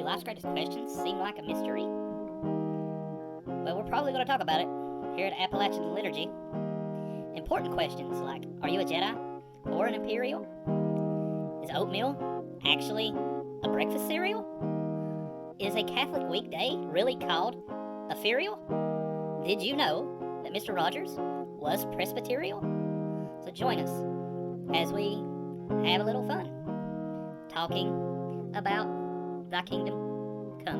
Do life's greatest questions seem like a mystery? Well, we're probably going to talk about it here at Appalachian Liturgy. Important questions like, are you a Jedi or an Imperial? Is oatmeal actually a breakfast cereal? Is a Catholic weekday really called a ferial? Did you know that Mr. Rogers was Presbyterial? So join us as we have a little fun talking about thy kingdom come.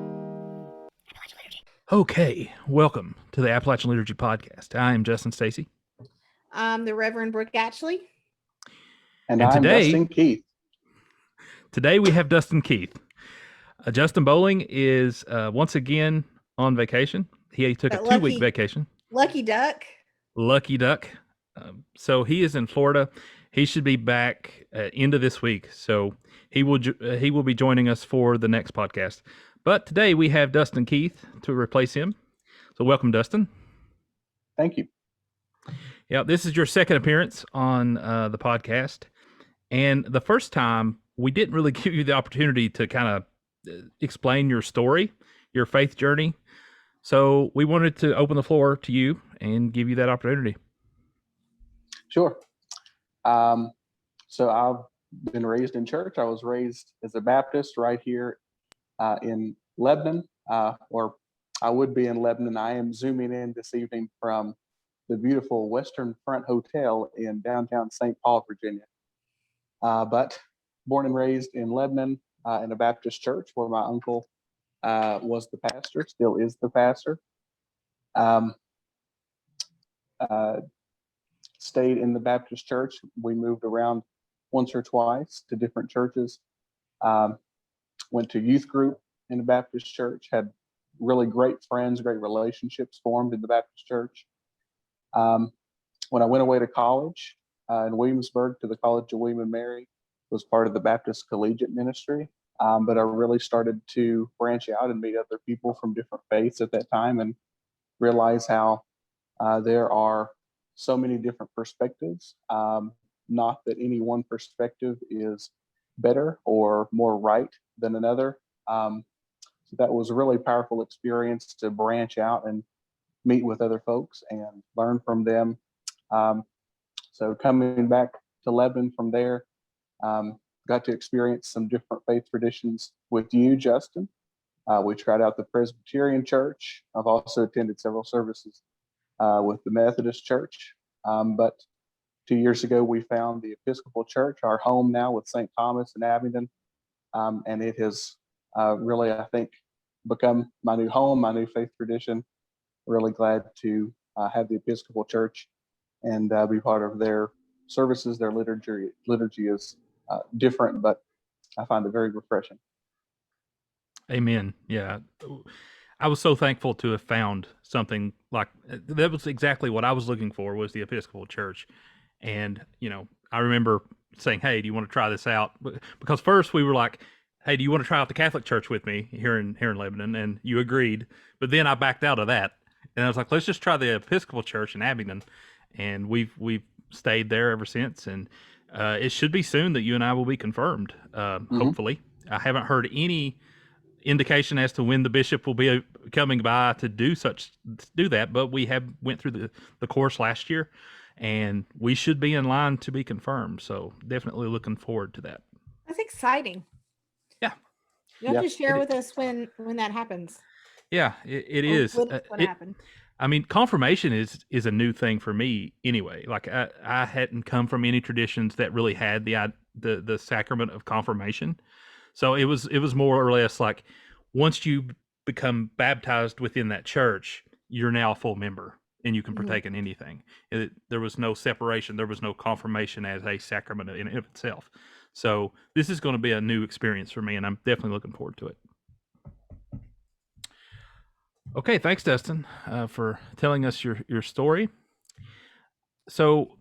Appalachian Liturgy. Okay, welcome to the Appalachian Liturgy podcast. I am Justin Stacy. I'm the Reverend Brooke Atchley. And I'm Dustin Keith. Today we have Dustin Keith. Justin Bolling is once again on vacation. He took a 2-week vacation. Lucky duck. So he is in Florida. He should be back end of this week. So he will be joining us for the next podcast. But today we have Dustin Keith to replace him. So welcome, Dustin. Thank you. Yeah, this is your second appearance on the podcast. And the first time, we didn't really give you the opportunity to kind of explain your story, your faith journey. So we wanted to open the floor to you and give you that opportunity. Sure. So I've been raised in church. I was raised as a Baptist right here in Lebanon, or I would be in Lebanon. I am zooming in this evening from the beautiful Western Front Hotel in downtown St. Paul, Virginia. But born and raised in Lebanon in a Baptist church where my uncle was the pastor, still is the pastor. Stayed in the Baptist church. We moved around once or twice to different churches. Went to youth group in the Baptist church, had really great friends, great relationships formed in the Baptist church. When I went away to college in Williamsburg to the College of William and Mary, was part of the Baptist Collegiate Ministry. But I really started to branch out and meet other people from different faiths at that time and realize how there are so many different perspectives. Not that any one perspective is better or more right than another. So that was a really powerful experience to branch out and meet with other folks and learn from them. So coming back to Lebanon from there, got to experience some different faith traditions with you, Justin. We tried out the Presbyterian Church. I've also attended several services with the Methodist Church. But 2 years ago, we found the Episcopal Church, our home now with St. Thomas in Abingdon. And it has really, I think, become my new home, my new faith tradition. Really glad to have the Episcopal Church and be part of their services. Their liturgy is different, but I find it very refreshing. Amen. Yeah. I was so thankful to have found something like that. Was exactly what I was looking for, was the Episcopal Church. And, I remember saying, hey, do you want to try this out? Because first we were like, hey, do you want to try out the Catholic Church with me here in Lebanon? And you agreed. But then I backed out of that. And I was like, let's just try the Episcopal Church in Abingdon. And we've stayed there ever since. And it should be soon that you and I will be confirmed, hopefully. I haven't heard any indication as to when the bishop will be coming by to do that, but we have went through the course last year, and we should be in line to be confirmed. So definitely looking forward to that. That's exciting. Yeah. You have to share with us when that happens. Yeah, it is. What happened? I mean, confirmation is a new thing for me anyway. Like I hadn't come from any traditions that really had the sacrament of confirmation. So it was more or less like, once you become baptized within that church, you're now a full member and you can partake in anything. There was no separation. There was no confirmation as a sacrament in and of itself. So this is going to be a new experience for me, and I'm definitely looking forward to it. Okay, thanks, Dustin, for telling us your story. So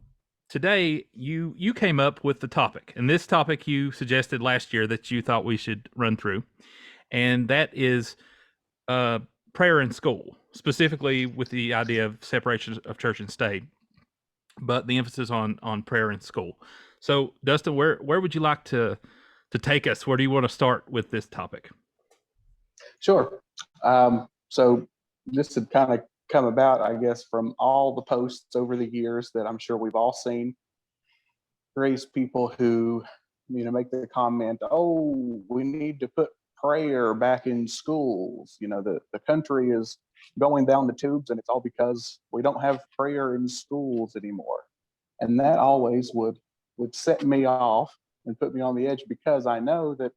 today you came up with the topic, and this topic you suggested last year that you thought we should run through, and that is prayer in school, specifically with the idea of separation of church and state, but the emphasis on prayer in school. So, Dustin, where would you like to take us? Where do you want to start with this topic? Sure. So this had kind of come about, I guess, from all the posts over the years that I'm sure we've all seen. Various people who, make the comment, "Oh, we need to put prayer back in schools. The country is going down the tubes, and it's all because we don't have prayer in schools anymore." And that always would set me off and put me on the edge, because I know that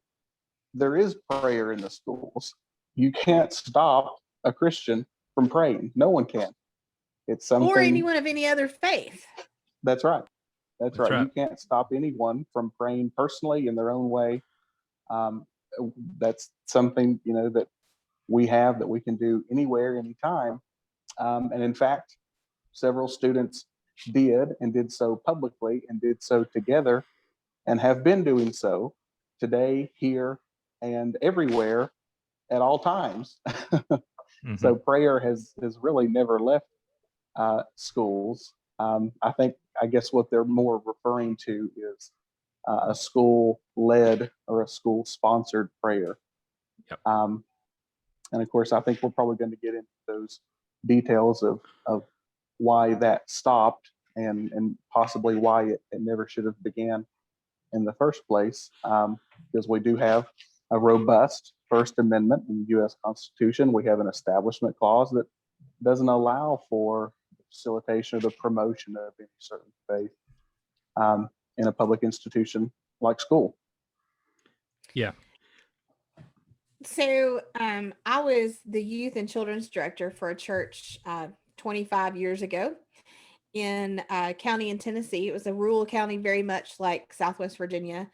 there is prayer in the schools. You can't stop a Christian from praying. No one can. It's something. Or anyone of any other faith. That's right. That's right. right. You can't stop anyone from praying personally in their own way. That's something, that we have, that we can do anywhere, anytime. And in fact, several students did so publicly, and did so together, and have been doing so today, here, and everywhere, at all times. Mm-hmm. So prayer has really never left schools. I guess what they're more referring to is a school-led or a school-sponsored prayer. Yep. And of course, I think we're probably going to get into those details of why that stopped, and possibly why it never should have began in the first place, because we do have a robust First Amendment in the U.S. Constitution. We have an establishment clause that doesn't allow for the facilitation or the promotion of any certain faith in a public institution like school. Yeah. So I was the youth and children's director for a church 25 years ago in a county in Tennessee. It was a rural county, very much like Southwest Virginia.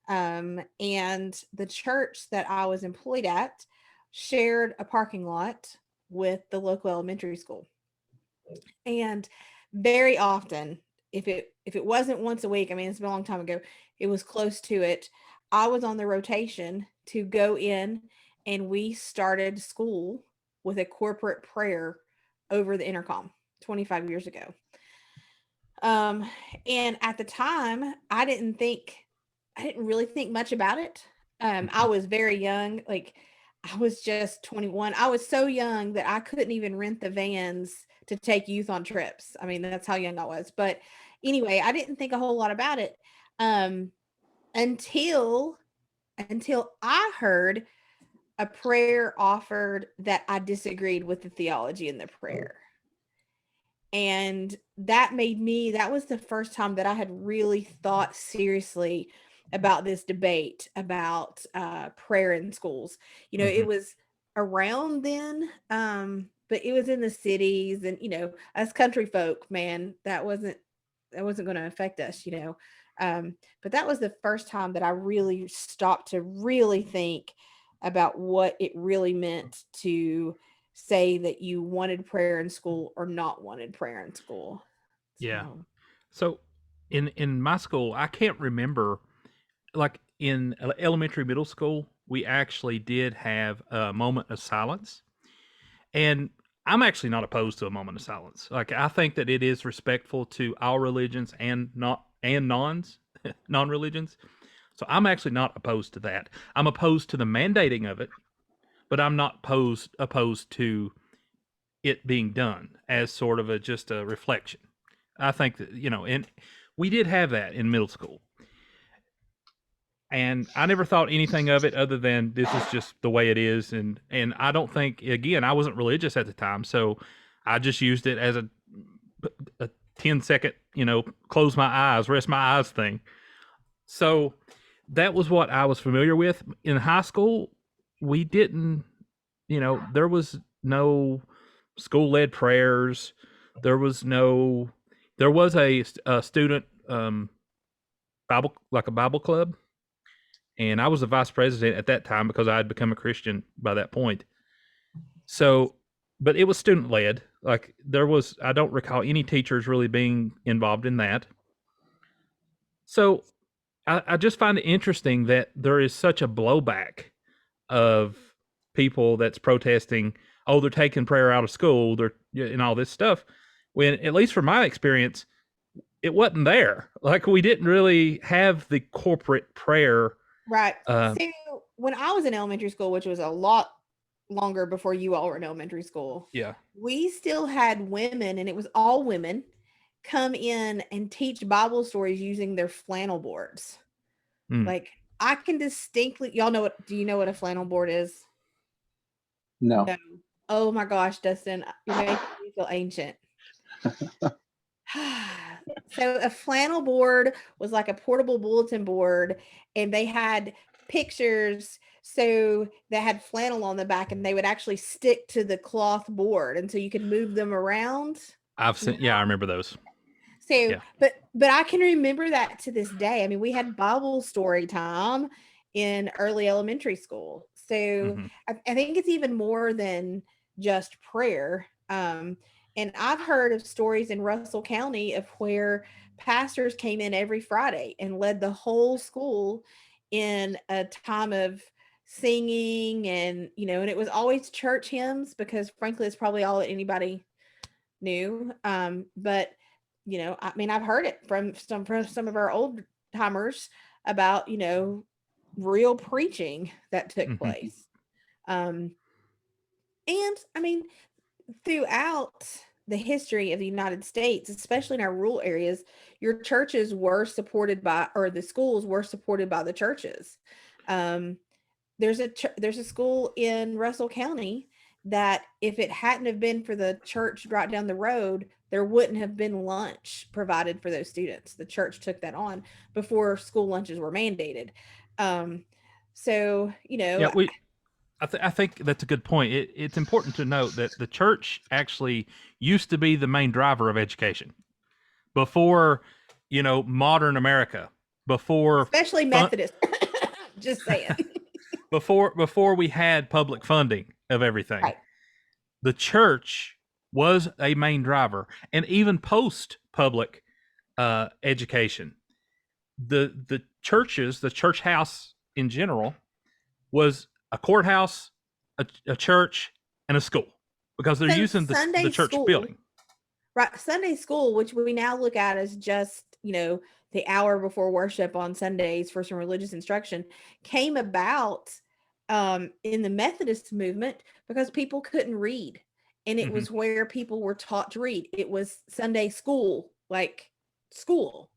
And the church that I was employed at shared a parking lot with the local elementary school. And very often, if it wasn't once a week, I mean, it's been a long time ago, it was close to it, I was on the rotation to go in, and we started school with a corporate prayer over the intercom 25 years ago. And at the time, I didn't really think much about it. I was very young. Like, I was just 21. I was so young that I couldn't even rent the vans to take youth on trips. I mean, that's how young I was. But anyway, I didn't think a whole lot about it until I heard a prayer offered that I disagreed with the theology in the prayer. And that was the first time that I had really thought seriously about this debate about prayer in schools. Mm-hmm. It was around then, but it was in the cities, and as country folk, man, that wasn't going to affect us, but that was the first time that I really stopped to really think about what it really meant to say that you wanted prayer in school or not wanted prayer in school. Yeah. So in my school, I can't remember, like in elementary, middle school, we actually did have a moment of silence. And I'm actually not opposed to a moment of silence. Like, I think that it is respectful to all religions and non-religions. So I'm actually not opposed to that. I'm opposed to the mandating of it, but I'm not opposed to it being done as sort of just a reflection. I think that, and we did have that in middle school. And I never thought anything of it other than this is just the way it is. And I don't think, again, I wasn't religious at the time, so I just used it as a 10-second, close my eyes, rest my eyes thing. So that was what I was familiar with. In high school, we didn't, there was no school-led prayers. There was a student Bible club. And I was the vice president at that time because I had become a Christian by that point. So, but it was student led. Like, I don't recall any teachers really being involved in that. So I just find it interesting that there is such a blowback of people that's protesting, oh, they're taking prayer out of school, and all this stuff. When, at least from my experience, it wasn't there. Like, we didn't really have the corporate prayer. Right. So when I was in elementary school, which was a lot longer before you all were in elementary school. Yeah. We still had women, and it was all women, come in and teach Bible stories using their flannel boards. Mm. Like, I can distinctly, y'all know what, do you know what a flannel board is? No. No. Oh my gosh, Dustin, you're making me feel ancient. So a flannel board was like a portable bulletin board, and they had pictures, so they had flannel on the back, and they would actually stick to the cloth board, and so you could move them around. I've seen, yeah, I remember those. So, Yeah. but I can remember that to this day. I mean, we had Bible story time in early elementary school. So Mhm. I think it's even more than just prayer. And I've heard of stories in Russell County of where pastors came in every Friday and led the whole school in a time of singing, and and it was always church hymns, because frankly it's probably all that anybody knew. But I mean, I've heard it from some of our old timers about real preaching that took Mhm. place. And I mean, throughout the history of the United States, especially in our rural areas, your churches were supported by, or the schools were supported by the churches. There's a school in Russell County that, if it hadn't have been for the church right down the road, there wouldn't have been lunch provided for those students. The church took that on before school lunches were mandated. So Yeah, I think that's a good point. It's important to note that the church actually used to be the main driver of education before, modern America, before especially Methodist. Just saying. before we had public funding of everything. Right. The church was a main driver, and even post public education, the churches, the church house in general, was a courthouse, a church, and a school, because they're So using Sunday the church school, building. right? Sunday school, which we now look at as just the hour before worship on Sundays for some religious instruction, came about in the Methodist movement because people couldn't read, and it Mhm. was where people were taught to read. It was Sunday school, like school.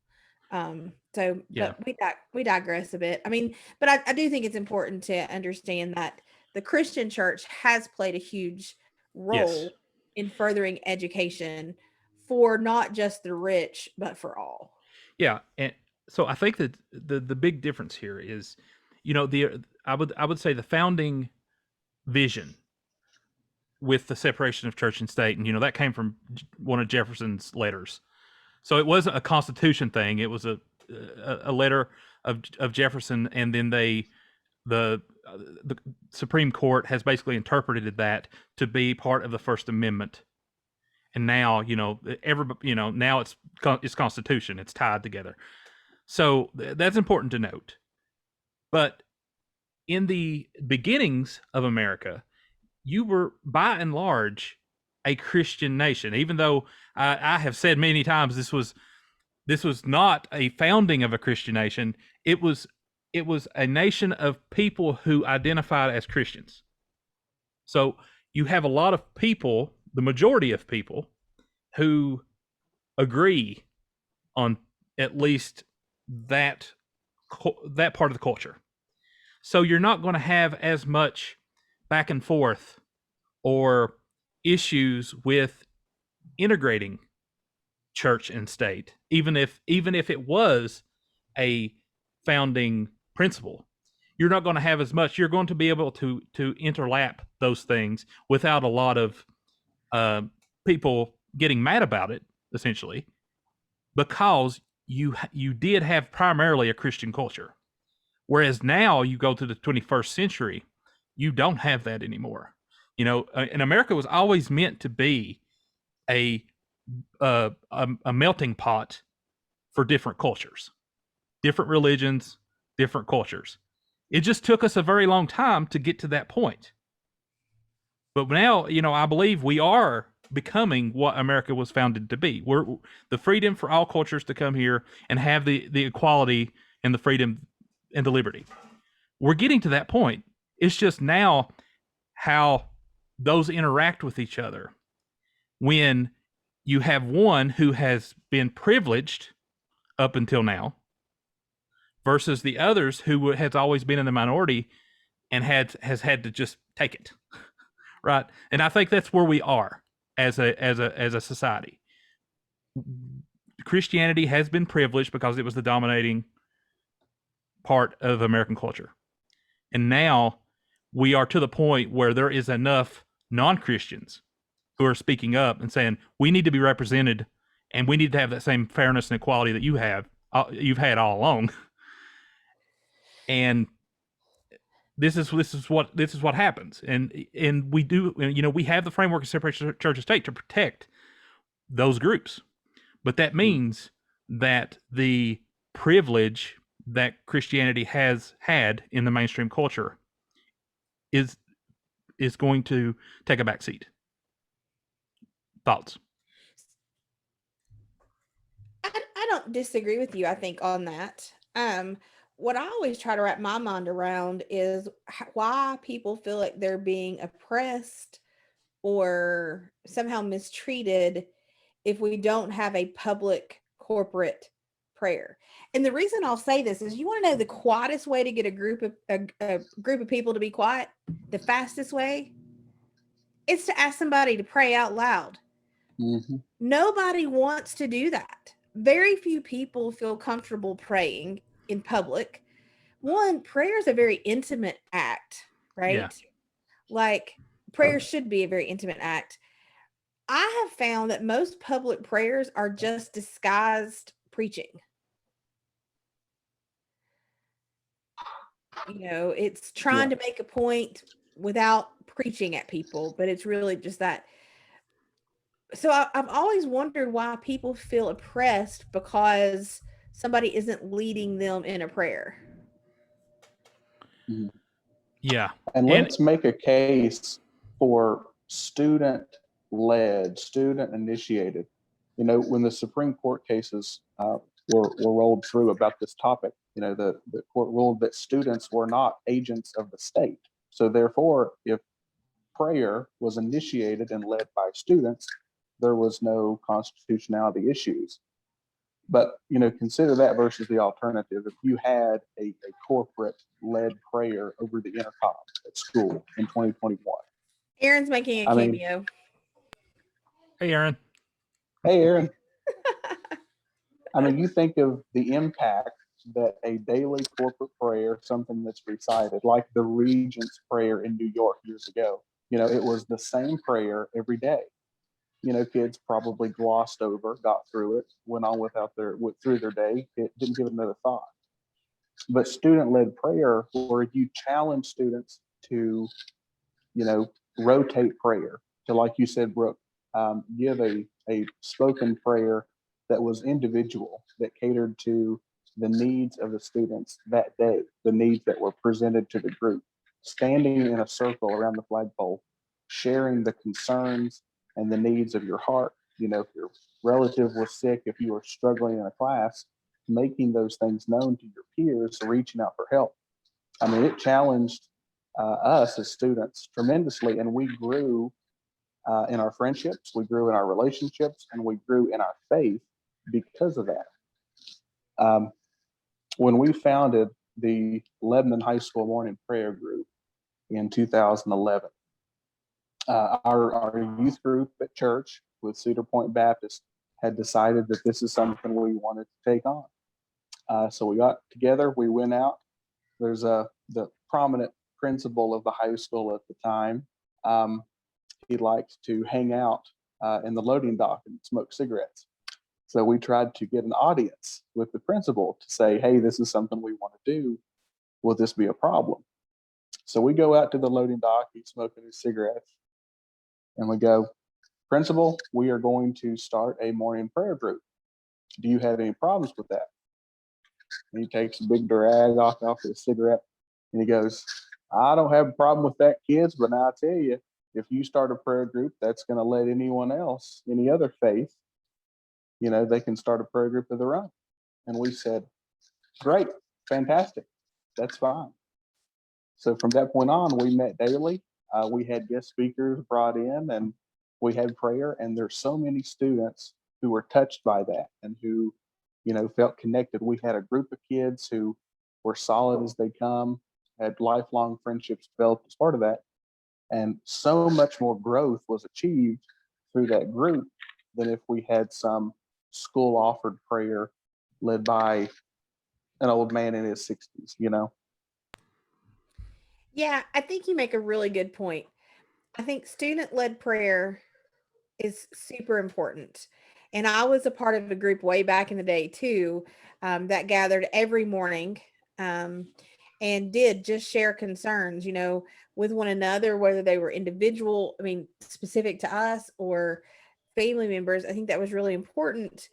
So, Yeah. but we digress a bit. I mean, but I do think it's important to understand that the Christian church has played a huge Yes. role in furthering education for not just the rich, but for all. Yeah, and so I think that the big difference here is, I would say the founding vision with the separation of church and state, and that came from one of Jefferson's letters. So it wasn't a Constitution thing; it was a letter of Jefferson, and then the Supreme Court has basically interpreted that to be part of the First Amendment. And now, now it's Constitution. It's tied together. So that's important to note. But in the beginnings of America, you were by and large a Christian nation. Even though I have said many times this was not a founding of a Christian nation. It was a nation of people who identified as Christians. So you have a lot of people, the majority of people, who agree on at least that part of the culture. So you're not going to have as much back and forth or issues with integrating church and state, even if it was a founding principle. You're not going to have as much. You're going to be able to interlap those things without a lot of people getting mad about it, essentially, because you did have primarily a Christian culture. Whereas now you go to the 21st century, you don't have that anymore. And America was always meant to be a melting pot for different cultures, different religions, different cultures. It just took us a very long time to get to that point. But now, I believe we are becoming what America was founded to be. We're the freedom for all cultures to come here and have the equality and the freedom and the liberty. We're getting to that point. It's just now, how those interact with each other when you have one who has been privileged up until now versus the others who has always been in the minority and has had to just take it, right? And I think that's where we are as a society. Christianity has been privileged because it was the dominating part of American culture, and now we are to the point where there is enough non-Christians who are speaking up and saying we need to be represented, and we need to have that same fairness and equality that you've had all along. And this is what happens, and we do, we have the framework of separation of church and state to protect those groups, but that means that the privilege that Christianity has had in the mainstream culture is going to take a back seat. Thoughts? I don't disagree with you, I think, on that. What I always try to wrap my mind around is why people feel like they're being oppressed or somehow mistreated if we don't have a public corporate prayer. And the reason I'll say this is, you want to know the quietest way to get a group of people to be quiet? The fastest way is to ask somebody to pray out loud. Mm-hmm. Nobody wants to do that. Very few people feel comfortable praying in public. One, prayer is a very intimate act, right? Yeah. Like, prayer should be a very intimate act. I have found that most public prayers are just disguised preaching. It's trying to make a point without preaching at people, but it's really just that. So I've always wondered why people feel oppressed because somebody isn't leading them in a prayer. Mm-hmm. Yeah. And let's make a case for student-led, student-initiated. When the Supreme Court cases were rolled through about this topic, the court ruled that students were not agents of the state. So therefore, if prayer was initiated and led by students, there was no constitutionality issues. But consider that versus the alternative. If you had a corporate led prayer over the intercom at school in 2021. Aaron's making a cameo. Hey, Aaron. Hey, Aaron. You think of the impact that a daily corporate prayer, something that's recited, like the Regent's Prayer in New York years ago, it was the same prayer every day. Kids probably glossed over, got through it, went on through their day. It didn't give it another thought. But student-led prayer, where you challenge students to, rotate prayer, to, like you said, Brooke, give a spoken prayer that was individual, that catered to the needs of the students that day, the needs that were presented to the group, standing in a circle around the flagpole, sharing the concerns and the needs of your heart. If your relative was sick, if you were struggling in a class, making those things known to your peers, reaching out for help. It challenged us as students tremendously, and we grew in our friendships, we grew in our relationships, and we grew in our faith because of that. When we founded the Lebanon High School Morning Prayer Group in 2011, our youth group at church with Cedar Point Baptist had decided that this is something we wanted to take on. So we got together, we went out. There's the prominent principal of the high school at the time. He liked to hang out in the loading dock and smoke cigarettes. So we tried to get an audience with the principal to say, hey, this is something we want to do. Will this be a problem? So we go out to the loading dock, he's smoking his cigarettes, and we go, Principal, we are going to start a morning prayer group. Do you have any problems with that? And he takes a big drag off his cigarette, and he goes, I don't have a problem with that, kids, but now I tell you, if you start a prayer group, that's going to let anyone else, any other faith, they can start a prayer group of their own. And we said, great, fantastic, that's fine. So from that point on, we met daily. We had guest speakers brought in, and we had prayer. And there's so many students who were touched by that and who, felt connected. We had a group of kids who were solid as they come, had lifelong friendships developed as part of that. And so much more growth was achieved through that group than if we had some school offered prayer led by an old man in his 60s. Yeah, I think you make a really good point. I think student-led prayer is super important. And I was a part of a group way back in the day too, that gathered every morning, um, and did just share concerns, with one another, whether they were individual, specific to us or family members. I think that was really important.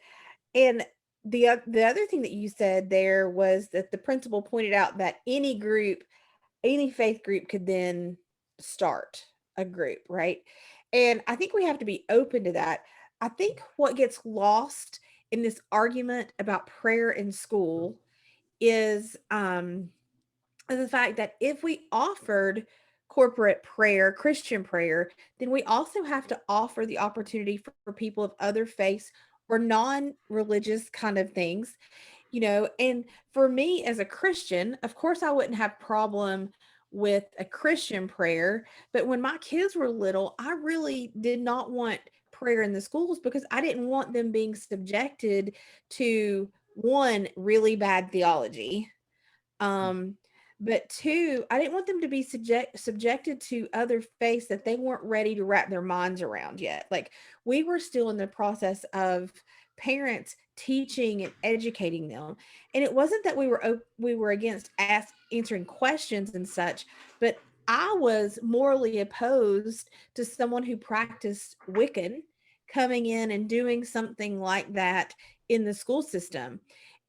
And the other thing that you said there was that the principal pointed out that any faith group could then start a group, right? And I think we have to be open to that. I think what gets lost in this argument about prayer in school is the fact that if we offered corporate prayer, Christian prayer, then we also have to offer the opportunity for people of other faiths or non-religious kind of things, and for me as a Christian, of course I wouldn't have problem with a Christian prayer, but when my kids were little, I really did not want prayer in the schools because I didn't want them being subjected to one, really bad theology, um, but two, I didn't want them to be subjected to other faiths that they weren't ready to wrap their minds around yet. Like, we were still in the process of parents teaching and educating them. And it wasn't that we were against answering questions and such, but I was morally opposed to someone who practiced Wiccan coming in and doing something like that in the school system.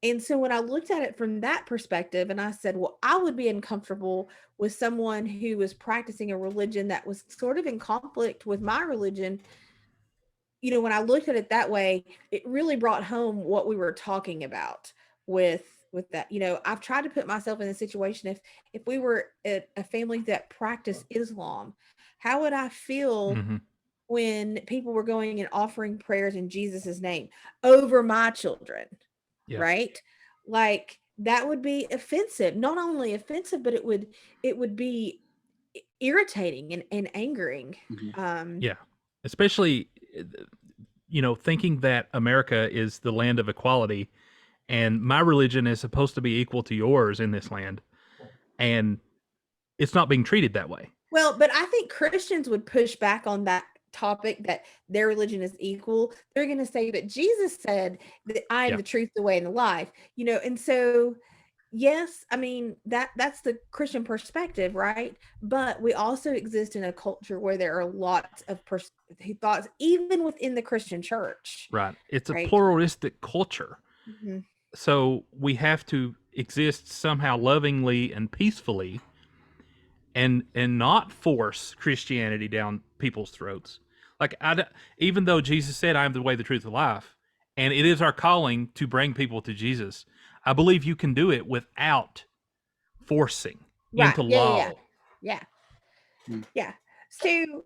And so when I looked at it from that perspective, and I said, well, I would be uncomfortable with someone who was practicing a religion that was sort of in conflict with my religion. When I looked at it that way, it really brought home what we were talking about with that. I've tried to put myself in a situation, if we were a family that practiced Islam, how would I feel Mm-hmm. when people were going and offering prayers in Jesus's name over my children? Yeah. Right? Like, that would be offensive. Not only offensive, but it would be irritating and angering. Mhm. Yeah. Especially, thinking that America is the land of equality and my religion is supposed to be equal to yours in this land. And it's not being treated that way. Well, but I think Christians would push back on that topic, that their religion is equal. They're going to say, but Jesus said that I am Yeah. the truth, the way, and the life, and so yes, that's the Christian perspective, right? But we also exist in a culture where there are lots of thoughts, even within the Christian church, Right. It's a right? pluralistic culture. Mhm. So we have to exist somehow lovingly and peacefully and not force Christianity down people's throats. Like, even though Jesus said, I am the way, the truth, the life, and it is our calling to bring people to Jesus, I believe you can do it without forcing Right. into Yeah, law. yeah. Mm. Yeah. So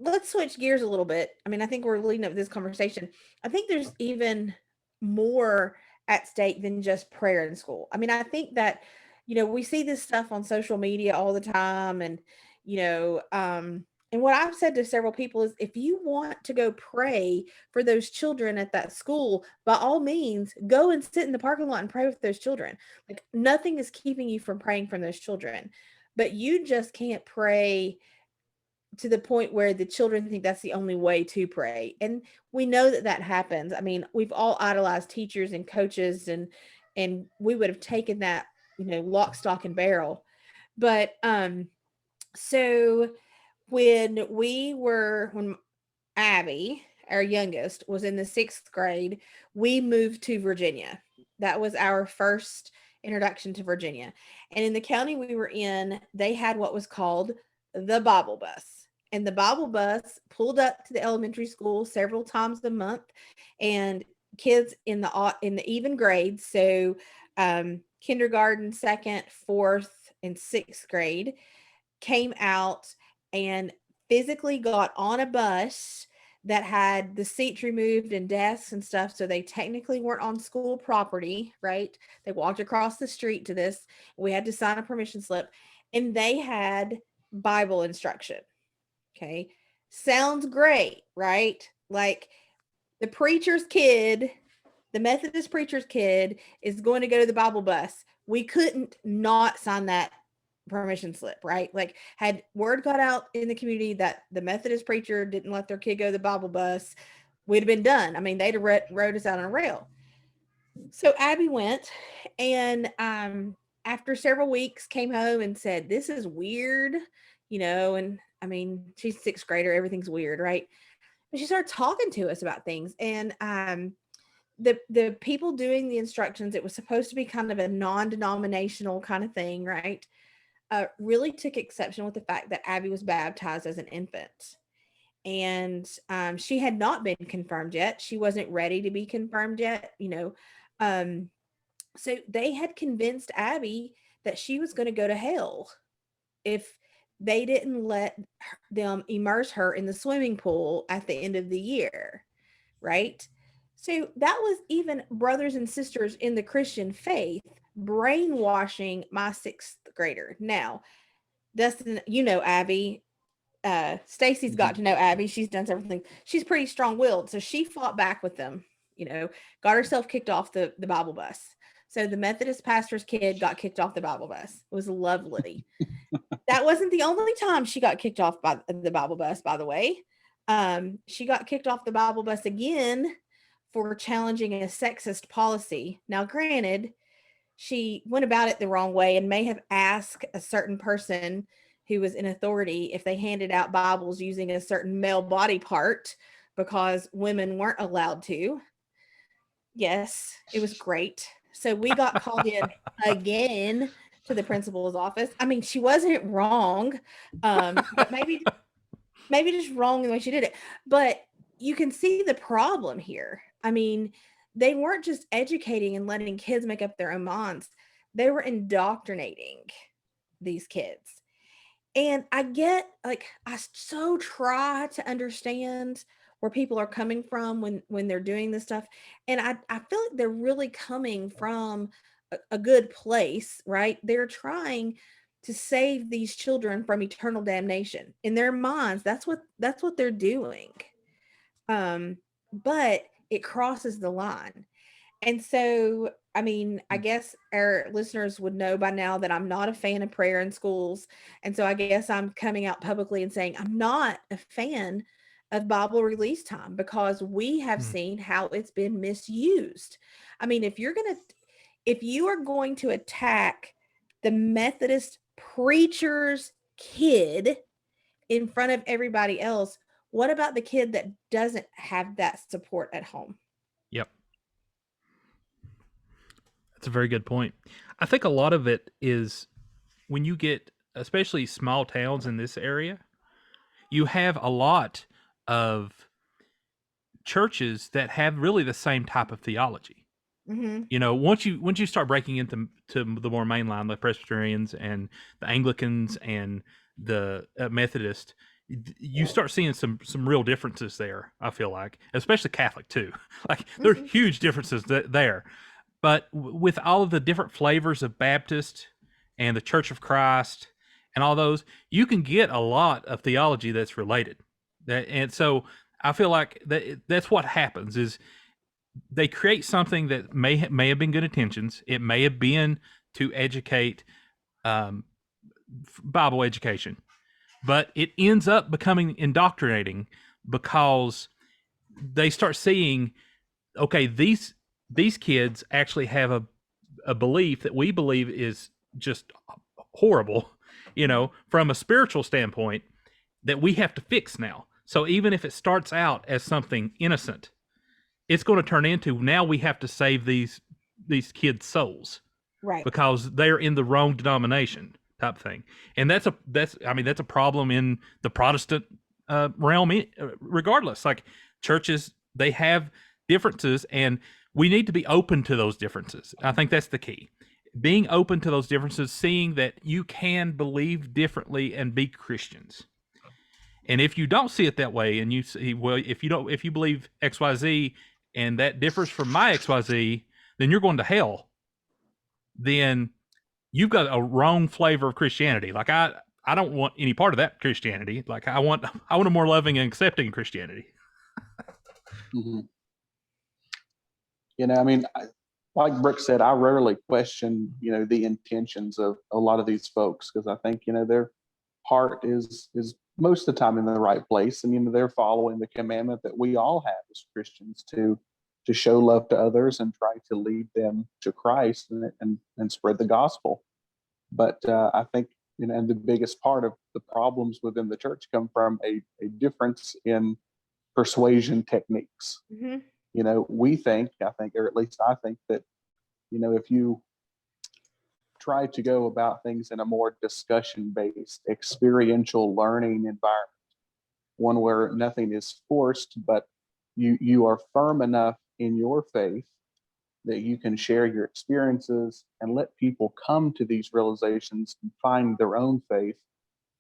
let's switch gears a little bit. I think we're leading up to this conversation. I think there's even more at stake than just prayer in school. I think that, we see this stuff on social media all the time. And, and what I've said to several people is, if you want to go pray for those children at that school, by all means, go and sit in the parking lot and pray with those children. Like, nothing is keeping you from praying for those children, but you just can't pray to the point where the children think that's the only way to pray. And we know that happens. We've all idolized teachers and coaches, and we would have taken that, lock, stock, and barrel. But so when Abby, our youngest, was in the 6th grade, we moved to Virginia. That was our first introduction to Virginia. And in the county we were in, they had what was called the Bible bus. And the Bible bus pulled up to the elementary school several times a month, and kids in the even grades, so kindergarten, 2nd, 4th, and 6th grade, came out and physically got on a bus that had the seats removed and desks and stuff. So they technically weren't on school property, right? They walked across the street to this. We had to sign a permission slip, and they had Bible instruction. Okay. Sounds great, right? Like the preacher's kid, the Methodist preacher's kid is going to go to the Bible bus. We couldn't not sign that permission slip, right? Like, had word got out in the community that the Methodist preacher didn't let their kid go to the Bible bus, we'd have been done. I mean, they'd have wrote us out on a rail. So Abby went, and after several weeks came home and said, this is weird, and I mean, she's sixth grader, everything's weird, right? But she started talking to us about things, and the people doing the instructions, it was supposed to be kind of a non-denominational kind of thing, right? Really took exception with the fact that Abby was baptized as an infant. And she had not been confirmed yet. She wasn't ready to be confirmed yet, so they had convinced Abby that she was going to go to hell if they didn't let them immerse her in the swimming pool at the end of the year, right? So that was even brothers and sisters in the Christian faith brainwashing my sixth grader. Now, Dustin, Abby. Stacy's got to know Abby. She's done several things. She's pretty strong-willed, so she fought back with them. Got herself kicked off the Bible bus. So the Methodist pastor's kid got kicked off the Bible bus. It was lovely. That wasn't the only time she got kicked off by the Bible bus, by the way. She got kicked off the Bible bus again for challenging a sexist policy. Now, granted, she went about it the wrong way and may have asked a certain person who was in authority if they handed out Bibles using a certain male body part because women weren't allowed to. Yes, it was great. So we got called in again to the principal's office. I mean, she wasn't wrong, but maybe just wrong in the way she did it. But you can see the problem here. I mean, they weren't just educating and letting kids make up their own minds. They were indoctrinating these kids. And I get, I so try to understand where people are coming from when they're doing this stuff. And I feel like they're really coming from a good place, right? They're trying to save these children from eternal damnation. In their minds, that's what they're doing. But it crosses the line. And so, I mean, I guess our listeners would know by now that I'm not a fan of prayer in schools. And so I guess I'm coming out publicly and saying I'm not a fan of Bible release time because we have seen how it's been misused. I mean, if you are going to attack the Methodist preacher's kid in front of everybody else, what about the kid that doesn't have that support at home? Yep. That's a very good point. I think a lot of it is when you get, especially small towns in this area, you have a lot of churches that have really the same type of theology. Mm-hmm. Once you start breaking into the more mainline, the Presbyterians and the Anglicans and the Methodist, you start seeing some real differences there. I feel like, especially Catholic too. Like there are huge differences there. But with all of the different flavors of Baptist and the Church of Christ and all those, you can get a lot of theology that's related. And so I feel like that's what happens is they create something that may have been good intentions. It may have been to educate Bible education, but it ends up becoming indoctrinating because they start seeing, okay, these kids actually have a belief that we believe is just horrible, from a spiritual standpoint that we have to fix now. So even if it starts out as something innocent, it's going to turn into now we have to save these kids' souls, right? Because they're in the wrong denomination type thing, and that's a problem in the Protestant realm, regardless. Like churches, they have differences, and we need to be open to those differences. I think that's the key. Being open to those differences, seeing that you can believe differently and be Christians. And if you don't see it that way, and you see, well, if you believe XYZ and that differs from my XYZ, then you're going to hell. Then you've got a wrong flavor of Christianity. Like I don't want any part of that Christianity. Like I want a more loving and accepting Christianity. Mm-hmm. You know, I mean, like Brooke said, I rarely question, you know, the intentions of a lot of these folks, because I think, you know, their heart is most of the time in the right place, and you know, they're following the commandment that we all have as Christians to show love to others and try to lead them to Christ and spread the gospel. But I think, you know, and the biggest part of the problems within the church come from a difference in persuasion techniques. Mm-hmm. You know, I think, or at least I think that, you know, if you try to go about things in a more discussion based, experiential learning environment, one where nothing is forced, but you are firm enough in your faith that you can share your experiences and let people come to these realizations and find their own faith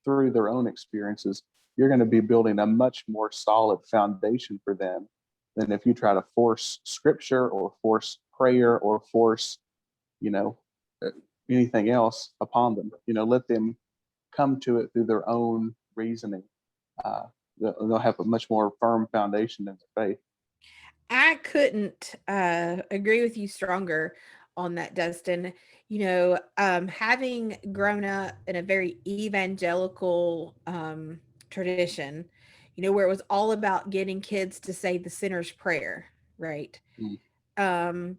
through their own experiences, you're going to be building a much more solid foundation for them than if you try to force scripture or force prayer or force, you know, anything else upon them. You know, let them come to it through their own reasoning. They'll have a much more firm foundation in their faith. I couldn't agree with you stronger on that, Dustin. You know, having grown up in a very evangelical tradition, you know, where it was all about getting kids to say the sinner's prayer, right? Mm.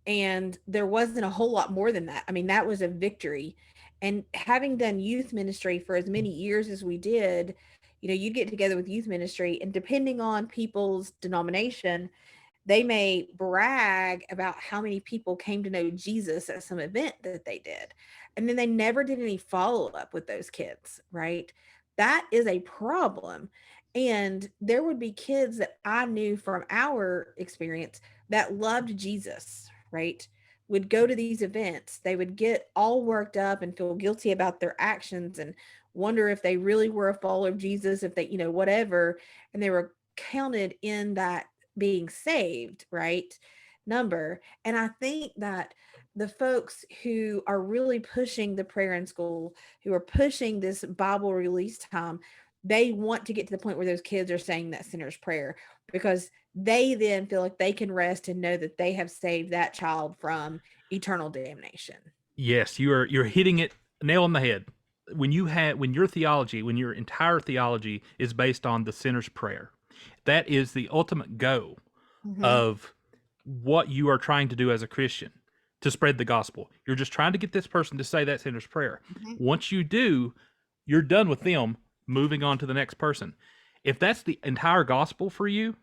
And there wasn't a whole lot more than that. I mean, that was a victory. And having done youth ministry for as many years as we did, you know, you'd get together with youth ministry, and depending on people's denomination, they may brag about how many people came to know Jesus at some event that they did. And then they never did any follow up with those kids, right? That is a problem. And there would be kids that I knew from our experience that loved Jesus, right? Would go to these events. They would get all worked up and feel guilty about their actions and wonder if they really were a follower of Jesus, if they, you know, whatever. And they were counted in that being saved, right? Number. And I think that the folks who are really pushing the prayer in school, who are pushing this Bible release time, they want to get to the point where those kids are saying that sinner's prayer, because they then feel like they can rest and know that they have saved that child from eternal damnation. Yes, you're hitting it nail on the head. When your entire theology is based on the sinner's prayer, that is the ultimate goal of what you are trying to do as a Christian, to spread the gospel. You're just trying to get this person to say that sinner's prayer. Once you do, you're done with them, moving on to the next person. If that's the entire gospel for you,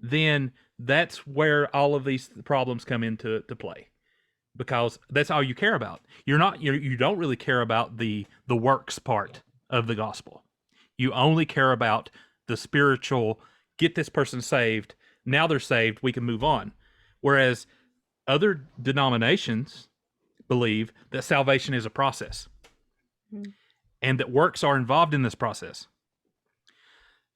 then that's where all of these problems come into play, because that's all you care about. You don't really care about the works part of the gospel. You only care about the spiritual, get this person saved. Now they're saved, we can move on. Whereas other denominations believe that salvation is a process, and that works are involved in this process.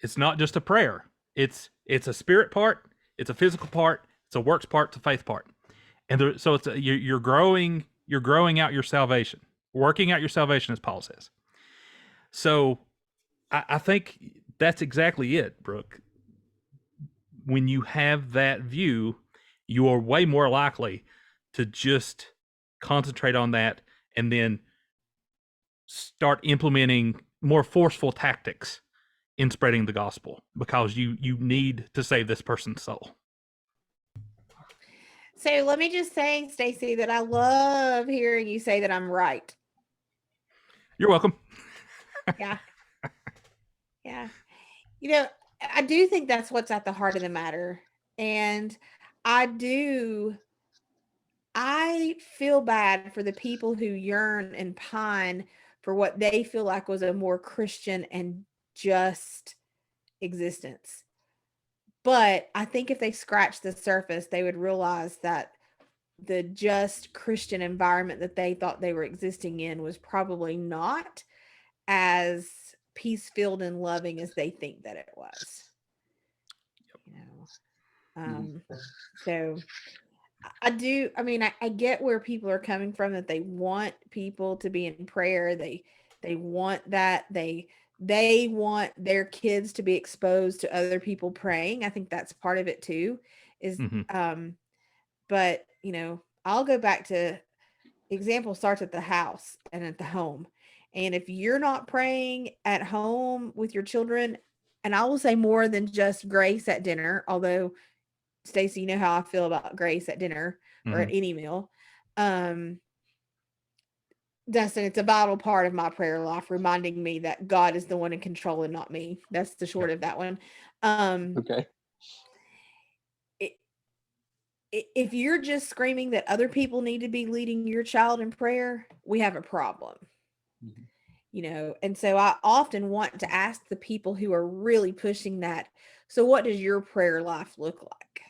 It's not just a prayer. It's a spirit part, it's a physical part, it's a works part, it's a faith part. And so you're growing out your salvation, working out your salvation, as Paul says. So I think that's exactly it, Brooke. When you have that view, you are way more likely to just concentrate on that and then start implementing more forceful tactics in spreading the gospel, because you need to save this person's soul. So let me just say, Stacy, that I love hearing you say that I'm right. You're welcome. Yeah. Yeah. You know, I do think that's what's at the heart of the matter. And I feel bad for the people who yearn and pine for what they feel like was a more Christian and just existence. But I think if they scratched the surface, they would realize that the just Christian environment that they thought they were existing in was probably not as peace-filled and loving as they think that it was. So I get where people are coming from, that they want people to be in prayer. They want that. They want their kids to be exposed to other people praying. I think that's part of it too, is, but I'll go back to example starts at the house and at the home. And if you're not praying at home with your children, and I will say more than just grace at dinner, although Stacy, you know how I feel about grace at dinner or at any meal. Dustin, it's a vital part of my prayer life, reminding me that God is the one in control and not me. That's the short of that one. Okay. If you're just screaming that other people need to be leading your child in prayer, we have a problem. And so I often want to ask the people who are really pushing that, so what does your prayer life look like?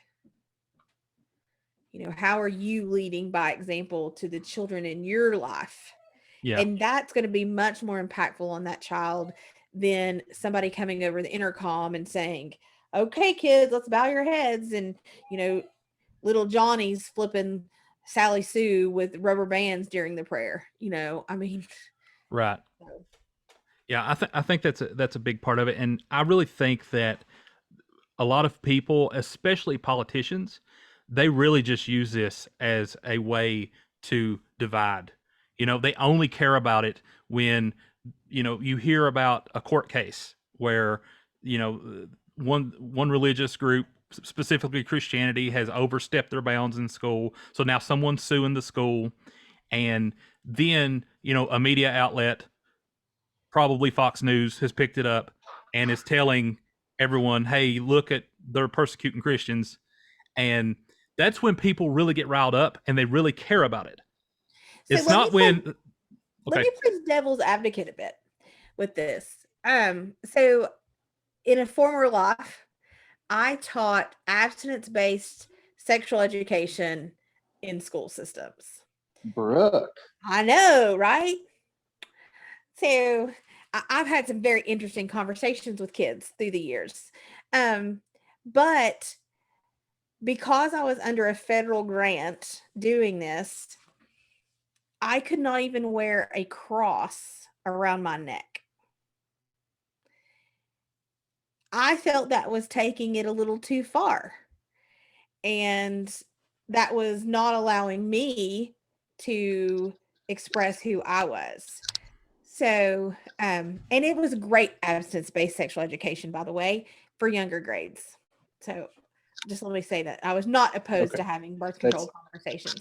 How are you leading by example to the children in your life? Yeah. And that's going to be much more impactful on that child than somebody coming over the intercom and saying, okay, kids, let's bow your heads. And, little Johnny's flipping Sally Sue with rubber bands during the prayer. Right. Yeah, I think that's a big part of it. And I really think that a lot of people, especially politicians, they really just use this as a way to divide. They only care about it when, you hear about a court case where, one religious group, specifically Christianity, has overstepped their bounds in school. So now someone's suing the school, and then, a media outlet, probably Fox News, has picked it up and is telling everyone, hey, look at, they're persecuting Christians. And that's when people really get riled up and they really care about it. So it's not when. Let me play devil's advocate a bit with this. So in a former life, I taught abstinence-based sexual education in school systems. Brooke. I know, right? So I've had some very interesting conversations with kids through the years. But because I was under a federal grant doing this, I could not even wear a cross around my neck. I felt that was taking it a little too far. And that was not allowing me to express who I was. So, and it was great abstinence-based sexual education, by the way, for younger grades. So just let me say that I was not opposed to having birth control conversations.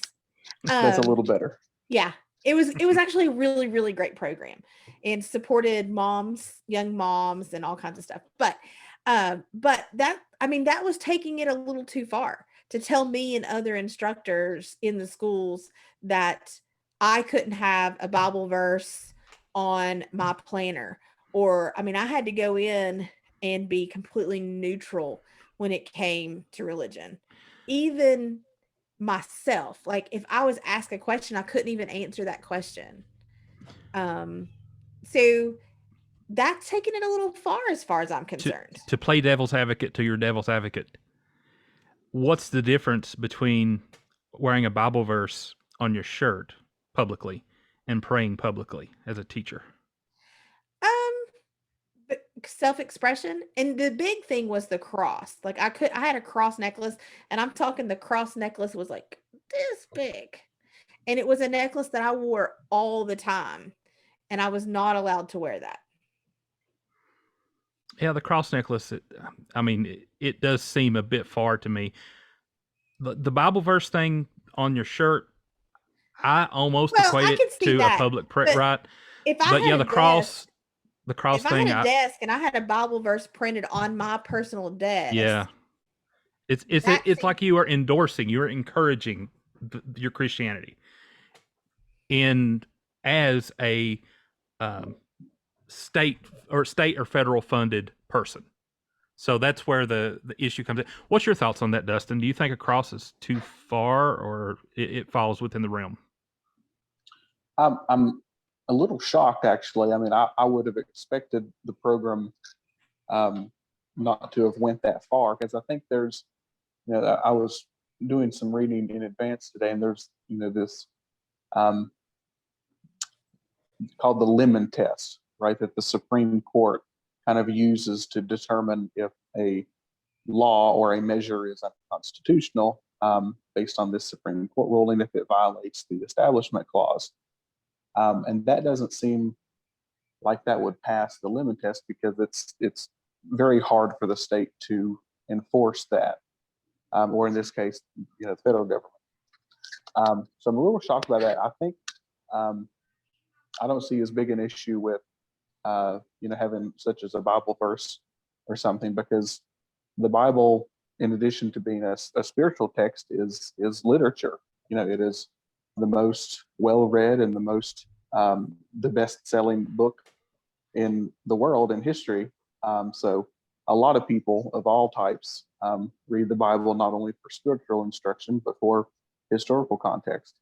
That's a little better. Yeah, it was actually a really, really great program, and supported moms, young moms, and all kinds of stuff. But that was taking it a little too far to tell me and other instructors in the schools that I couldn't have a Bible verse on my planner, or I had to go in and be completely neutral when it came to religion. Even myself, like if I was asked a question, I couldn't even answer that question. So that's taking it a little far as I'm concerned. To play devil's advocate to your devil's advocate, what's the difference between wearing a Bible verse on your shirt publicly and praying publicly as a teacher? Self-expression. And the big thing was the cross. Like I had a cross necklace, and I'm talking, the cross necklace was like this big, and it was a necklace that I wore all the time, and I was not allowed to wear that. Yeah, the cross necklace, it does seem a bit far to me. The Bible verse thing on your shirt, I almost equate it to a public prayer, right? The cross thing. If I had a desk and I had a Bible verse printed on my personal desk. Yeah. It's like you are endorsing, you are encouraging your Christianity as a state or federal funded person. So that's where the issue comes in. What's your thoughts on that, Dustin? Do you think a cross is too far, or it falls within the realm? I'm a little shocked, actually. I mean, I would have expected the program not to have went that far, because I think there's, I was doing some reading in advance today, and there's, this um, called the Lemon test, right? That the Supreme Court kind of uses to determine if a law or a measure is unconstitutional, based on this Supreme Court ruling, if it violates the Establishment Clause. And that doesn't seem like that would pass the Lemon test, because it's very hard for the state to enforce that, or in this case, the federal government. So I'm a little shocked by that. I think I don't see as big an issue with having such as a Bible verse or something, because the Bible, in addition to being a spiritual text, is literature. It is the most well-read and the best-selling book in the world, in history. So a lot of people of all types read the Bible not only for scriptural instruction, but for historical context.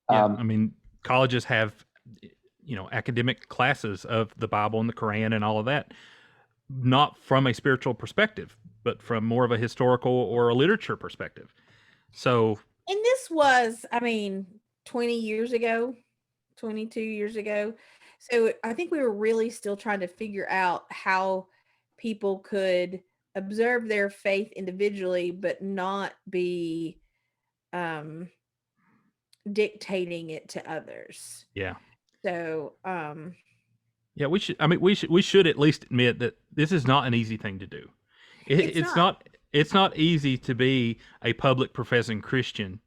Yeah, I mean, colleges have, academic classes of the Bible and the Quran and all of that, not from a spiritual perspective, but from more of a historical or a literature perspective. So, and this was, 20 years ago, 22 years ago. So I think we were really still trying to figure out how people could observe their faith individually, but not be dictating it to others. yeah. So, yeah, we should at least admit that this is not an easy thing to do. It's not easy to be a public professing Christian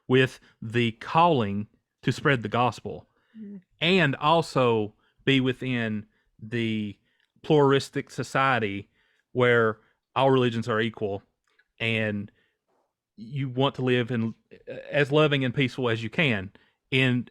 with the calling to spread the gospel, and also be within the pluralistic society where all religions are equal, and you want to live in as loving and peaceful as you can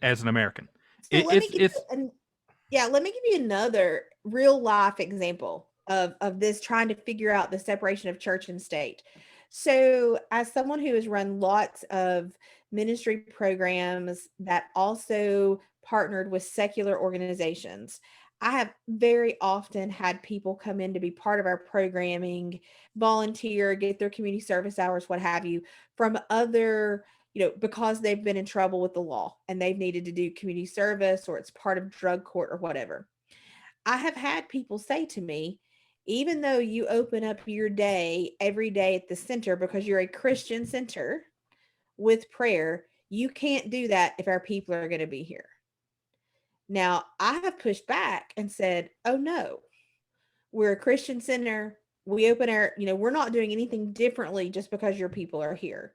as an American. So let me give you another real life example of this, trying to figure out the separation of church and state. So as someone who has run lots of ministry programs that also partnered with secular organizations, I have very often had people come in to be part of our programming, volunteer, get their community service hours, what have you, from other, because they've been in trouble with the law and they've needed to do community service, or it's part of drug court or whatever. I have had people say to me, even though you open up your day every day at the center because you're a Christian center with prayer, you can't do that if our people are going to be here. Now, I have pushed back and said, oh no, we're a Christian center. We open our, we're not doing anything differently just because your people are here.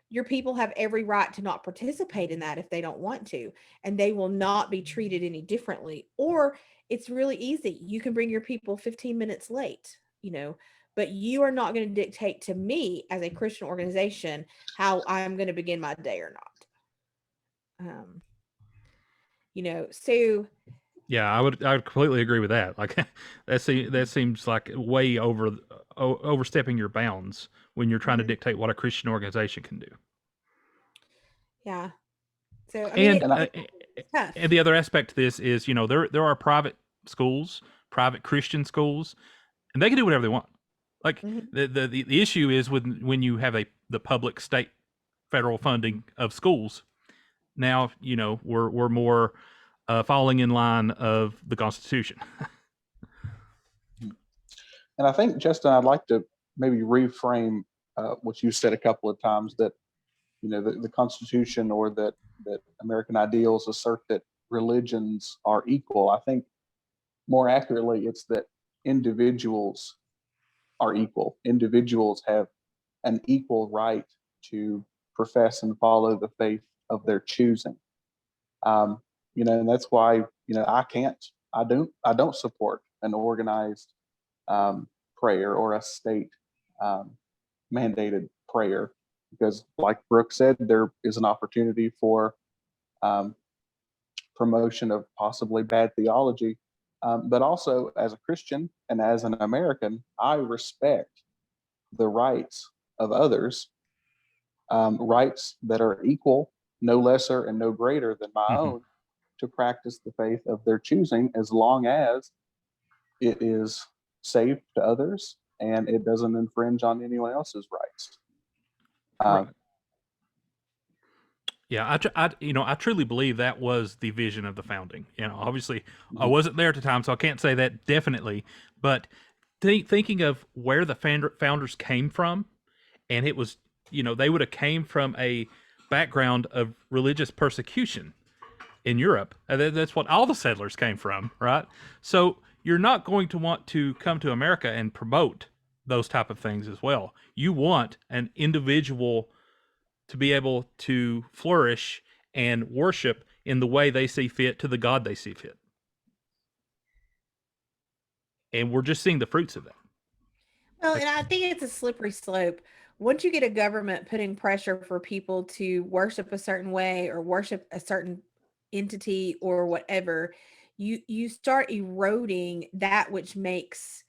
Your people have every right to not participate in that if they don't want to, and they will not be treated any differently. Or it's really easy. You can bring your people 15 minutes late, but you are not going to dictate to me as a Christian organization how I'm going to begin my day or not. So yeah, I would completely agree with that. Like that seems like way overstepping your bounds when you're trying to dictate what a Christian organization can do. Yeah. So I mean, and the other aspect to this is, there are private schools, private Christian schools, and they can do whatever they want. Like the issue is when you have the public, state, federal funding of schools. Now, we're more falling in line of the Constitution. And I think, Justin, I'd like to maybe reframe what you said a couple of times, that the Constitution, or that American ideals assert that religions are equal. I think more accurately, it's that individuals are equal. Individuals have an equal right to profess and follow the faith of their choosing. And that's why I don't support an organized prayer or a state mandated prayer, because, like Brooke said, there is an opportunity for promotion of possibly bad theology. But also, as a Christian and as an American, I respect the rights of others, rights that are equal, no lesser and no greater than my own. to practice the faith of their choosing, as long as it is safe to others and it doesn't infringe on anyone else's rights. Right. Yeah, I truly believe that was the vision of the founding. Obviously, I wasn't there at the time, so I can't say that definitely. But thinking of where the founders came from, and it was, they would have came from a background of religious persecution in Europe. That's what all the settlers came from, right? So you're not going to want to come to America and promote those type of things as well. You want an individual to be able to flourish and worship in the way they see fit to the God they see fit. And we're just seeing the fruits of that. Well, and I think it's a slippery slope. Once you get a government putting pressure for people to worship a certain way or worship a certain entity or whatever, you start eroding that which makes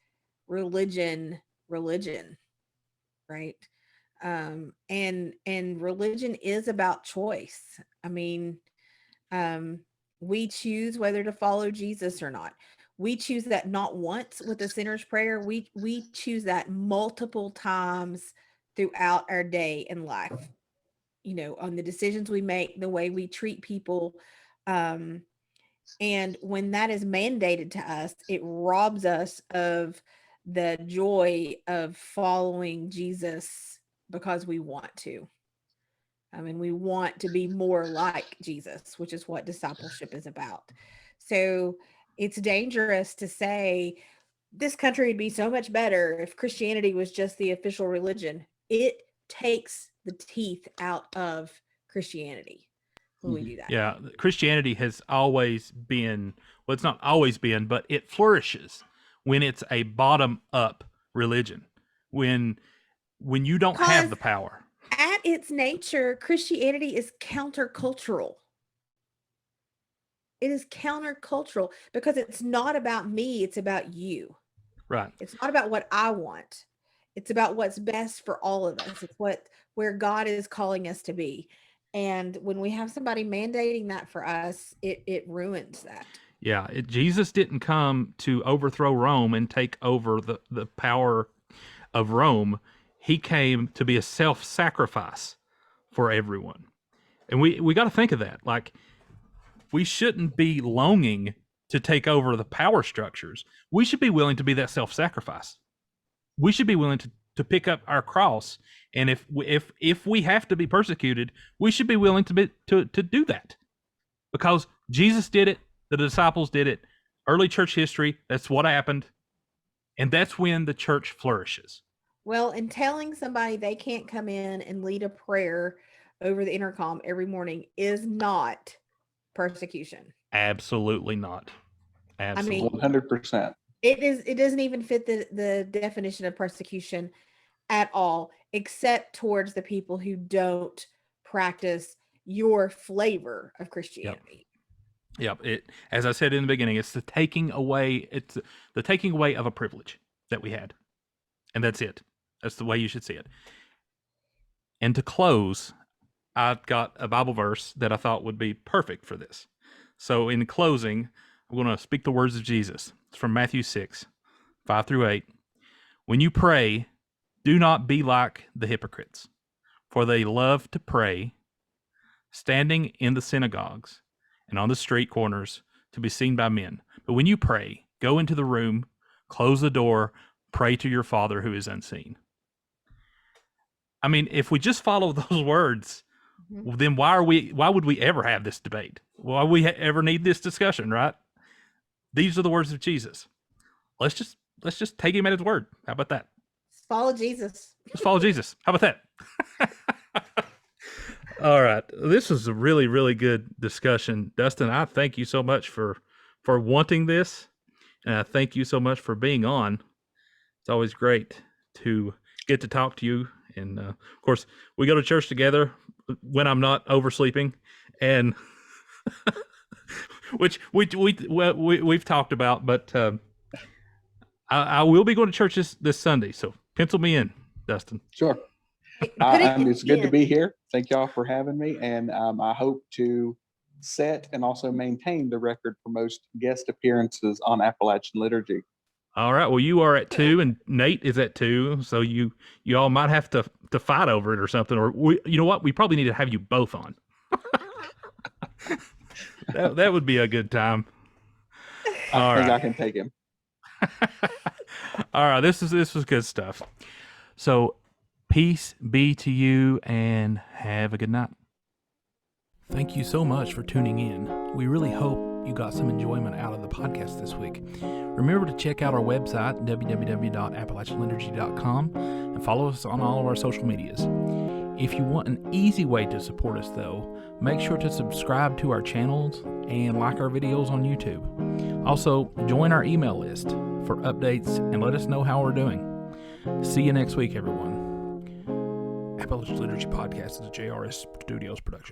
religion, right? And religion is about choice. I mean, we choose whether to follow Jesus or not. We choose that not once with the sinner's prayer. We choose that multiple times throughout our day and life, on the decisions we make, the way we treat people. And when that is mandated to us, it robs us of the joy of following Jesus because we want to. I mean, we want to be more like Jesus, which is what discipleship is about. So it's dangerous to say this country would be so much better if Christianity was just the official religion. It takes the teeth out of Christianity when we do that. Yeah, Christianity has always been, well, it's not always been, but it flourishes when it's a bottom-up religion. When you don't have the power. At its nature, Christianity is countercultural. It is countercultural because it's not about me, it's about you. Right. It's not about what I want. It's about what's best for all of us. It's where God is calling us to be. And when we have somebody mandating that for us, it ruins that. Yeah, Jesus didn't come to overthrow Rome and take over the power of Rome. He came to be a self-sacrifice for everyone. And we got to think of that. Like, we shouldn't be longing to take over the power structures. We should be willing to be that self-sacrifice. We should be willing to pick up our cross. And if we have to be persecuted, we should be willing to do that. Because Jesus did it, the disciples did it, early church history, that's what happened. And that's when the church flourishes. Well, and telling somebody they can't come in and lead a prayer over the intercom every morning is not persecution. Absolutely not. Absolutely. I mean, 100%. It doesn't even fit the definition of persecution at all, except towards the people who don't practice your flavor of Christianity. Yep. As I said in the beginning, it's the taking away of a privilege that we had. And that's it. That's the way you should see it. And to close, I've got a Bible verse that I thought would be perfect for this. So in closing, I'm going to speak the words of Jesus. It's from Matthew 6, 5-8. When you pray, do not be like the hypocrites, for they love to pray, standing in the synagogues and on the street corners to be seen by men. But when you pray, go into the room, close the door, pray to your Father who is unseen. I mean, if we just follow those words, then why would we ever have this debate? Why would we ever need this discussion, right? These are the words of Jesus. Let's just take him at his word. How about that? Just follow Jesus. Just follow Jesus. How about that? All right. This was a really, really good discussion. Dustin, I thank you so much for wanting this. And I thank you so much for being on. It's always great to get to talk to you. And of course, we go to church together when I'm not oversleeping, and which we've talked about. But I will be going to church this Sunday, so pencil me in, Dustin. Sure. It's good to be here. Thank y'all for having me, and I hope to set and also maintained the record for most guest appearances on Appalachian Liturgy. All right. Well, you are at 2, and Nate is at 2. So you all might have to fight over it or something. Or you know what? We probably need to have you both on. that would be a good time. I think I can take him. All right. This was good stuff. So peace be to you, and have a good night. Thank you so much for tuning in. We really hope you got some enjoyment out of the podcast this week. Remember to check out our website, www.appalachianliturgy.com, and follow us on all of our social medias. If you want an easy way to support us, though, make sure to subscribe to our channels and like our videos on YouTube. Also, join our email list for updates and let us know how we're doing. See you next week, everyone. Appalachian Liturgy Podcast is a JRS Studios production.